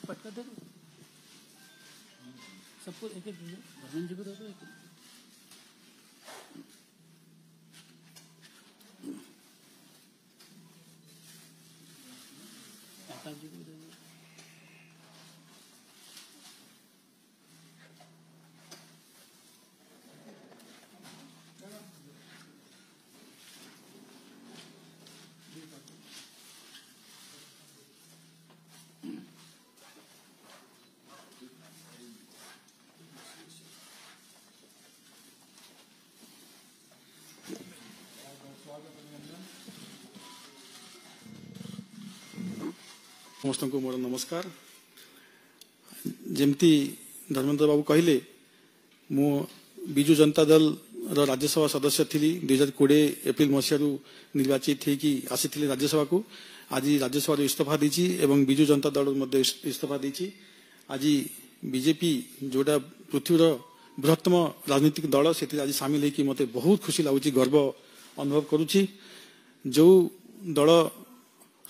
पटका दे सबको एक एक धर्मेंद्र जी को दे दो एक आकाश जी को दे दो समस्त को मोर नमस्कार। जमती धर्मेंद्र बाबू कहले मु बिजु जनता दल राज्यसभा सदस्य थी 2020 एप्रिल मसीह निर्वाचित होगी आसी राज्यसभा को। आज राज्यसभा इस्तीफा दी एवं बिजु जनता दल इस्तीफा दी। आज बीजेपी जोटा पृथ्वीर बृहत्तम राजनीतिक दल से आज सामिल होगी मत बहुत खुशी लगुच गर्व अनुभव करुच्ची। जो दल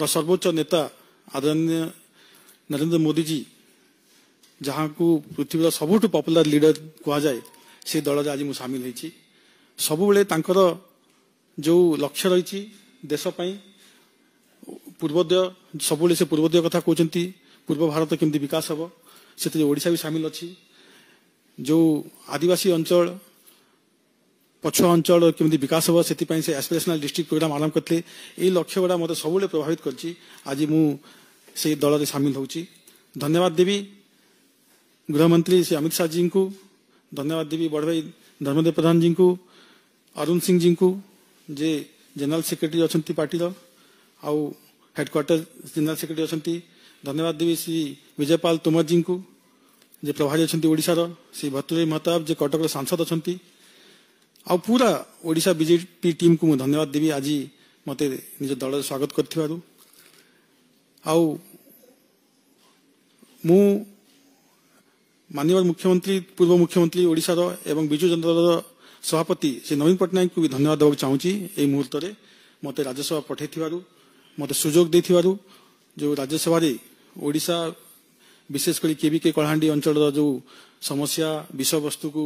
सर्वोच्च नेता आदरणीय नरेंद्र मोदी जी जहाँ को पृथ्वीर सबुठ पॉपुलर लीडर कह जाए से दल आज मुझे सामिल होती। सबुबले तांकर जो लक्ष्य रही देशपाई पूर्वोदय सबुबले से पूर्वोदय कथा कहते पूर्व भारत केमती विकास हम से ओडिशा भी सामिल अच्छी। जो आदिवासी अंचल पछुआ अंचल केमती विकास हम से एस्पिरेशनल डिस्ट्रिक्ट प्रोग्राम आरंभ करते यही लक्ष्य गुड़ा मत सब प्रभावित करछि। आज मुझे दल में सामिल होची। धन्यवाद देवी गृहमंत्री श्री अमित शाह जी को, धन्यवाद देवी बड़ भाई धर्मेंद्र प्रधान जी को, अरुण सिंह जी को जे जनरल सेक्रेटरी अच्छा पार्टी आउ हेडक्वार्टर जनरल सेक्रेटरी अच्छा। धन्यवाद देवी श्री विजयपाल तोमर जी को जे प्रभारी अच्छा ओडिशार, श्री भतुरी महताब जे कटक सांसद अच्छा आ पूरा ओडिशा बीजेपी टीम को मुझे धन्यवाद देवी आज मत निज दल स्वागत कर। माननीय मुख्यमंत्री पूर्व मुख्यमंत्री ओडिशार एवं बिजु जनता दल सभापति श्री नवीन पट्टनायक को भी धन्यवाद देवाक चाहूँगी। यही मुहूर्त में मत राज्यसभा पठे मत सुजोग दे जो राज्यसभा ओडिशा विशेषकर केवीके कलाहांडी अंचल जो समस्या विषय वस्तु को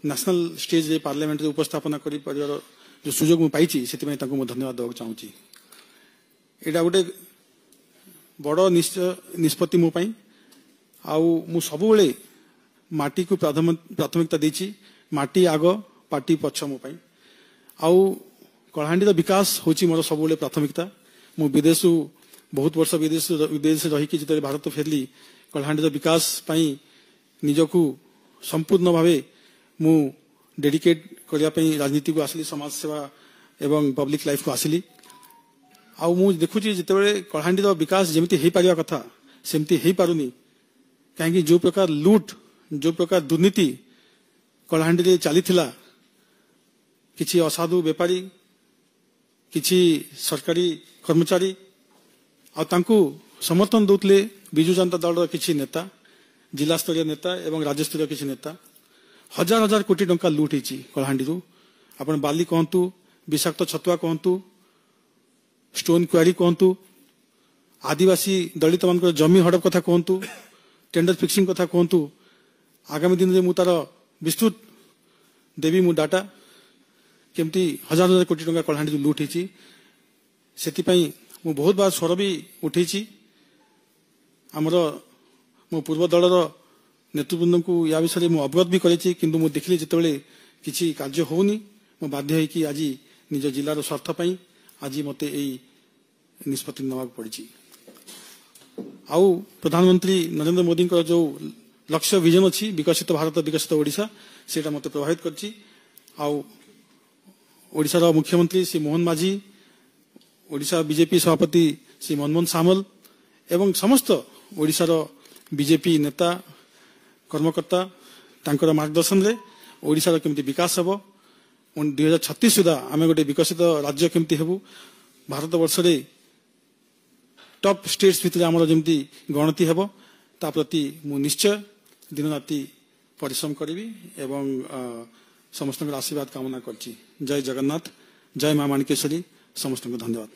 नेशनल स्टेज रे पार्लियामेंट उपस्थापना कर जो सुजोग मुझे पाई से धन्यवाद देवाक चाहूँगी। यहाँ गोटे बड़ निष्पत्ति मो पाई आउ सबुबले माटी को प्राथमिकता देछि। माटी आग पार्टी पछ मो पाई आउ कलाहांडी विकास होची मोर सबुबले प्राथमिकता। मु विदेश बहुत वर्ष विदेश रही जिते भारत फेरली कलाहांडी विकास पाई निजकू संपूर्ण भावे मु डेडिकेट करने राजनीति को आसली समाज सेवा एवं पब्लिक लाइफ को आसली। आउ मु देखुची जिते कलाहांडी विकास जमी हो पार कथा सेमती हो पारुनी कहीं जो प्रकार लूट जो प्रकार दुर्नीति कलाहांडी चली किसी असाधु बेपारी किसी सरकारी कर्मचारी आंकु समर्थन दौले बिजु जनता दल किसी नेता जिला स्तरीय नेता एवं राज्य स्तरीय किसी नेता हजार हजार कोटी टंका लूट होती कलाहांडी आप बाली कहतु विषाक्त छतुआ कहतु स्टोन क्वारी कहतु आदिवासी दलित मान जमी हड़प कथा कहतु टेंडर फिक्सिंग कथा कहतु आगामी दिन में तार विस्तृत देवी मु डाटा केमती हजार हजार कोटी टंका कलाहांडी लूट होती से मु बहुत बार स्वर भी उठे आमर मो पूर्व दलर नेतृवृंद को या विषय में अवगत भी करेछि किंतु मु देखली जितेबाला किसी कार्य होनी मु बाध्य होइकि आज निज जिलार स्वार्थ पाई आज मते एई निष्पत्ति नवाक पड़ी। आउ प्रधानमंत्री नरेंद्र मोदी जो लक्ष्य विजन अच्छी विकसित भारत विकसित ओडिशा सेटा मते प्रभावित करछि। आउ ओडिशार मुख्यमंत्री श्री मोहन माझी ओडिशा बीजेपी सभापति श्री मनमोहन सामल एवं समस्त ओडिशार बीजेपी नेता कर्मकर्ता तांकर मार्गदर्शन रे ओडिशार केमती विकास हम 2036 सुधा आम गोटे विकसित राज्य केमती हेबु भारत वर्ष रे टॉप स्टेट्स भितर आमर जमती गणति हेबो ता प्रति मु निश्चय दिन राति परिश्रम करी एवं समस्त आशीर्वाद कामना करछि। जय जगन्नाथ, जय मां माणिकेश्वरी, समस्त धन्यवाद।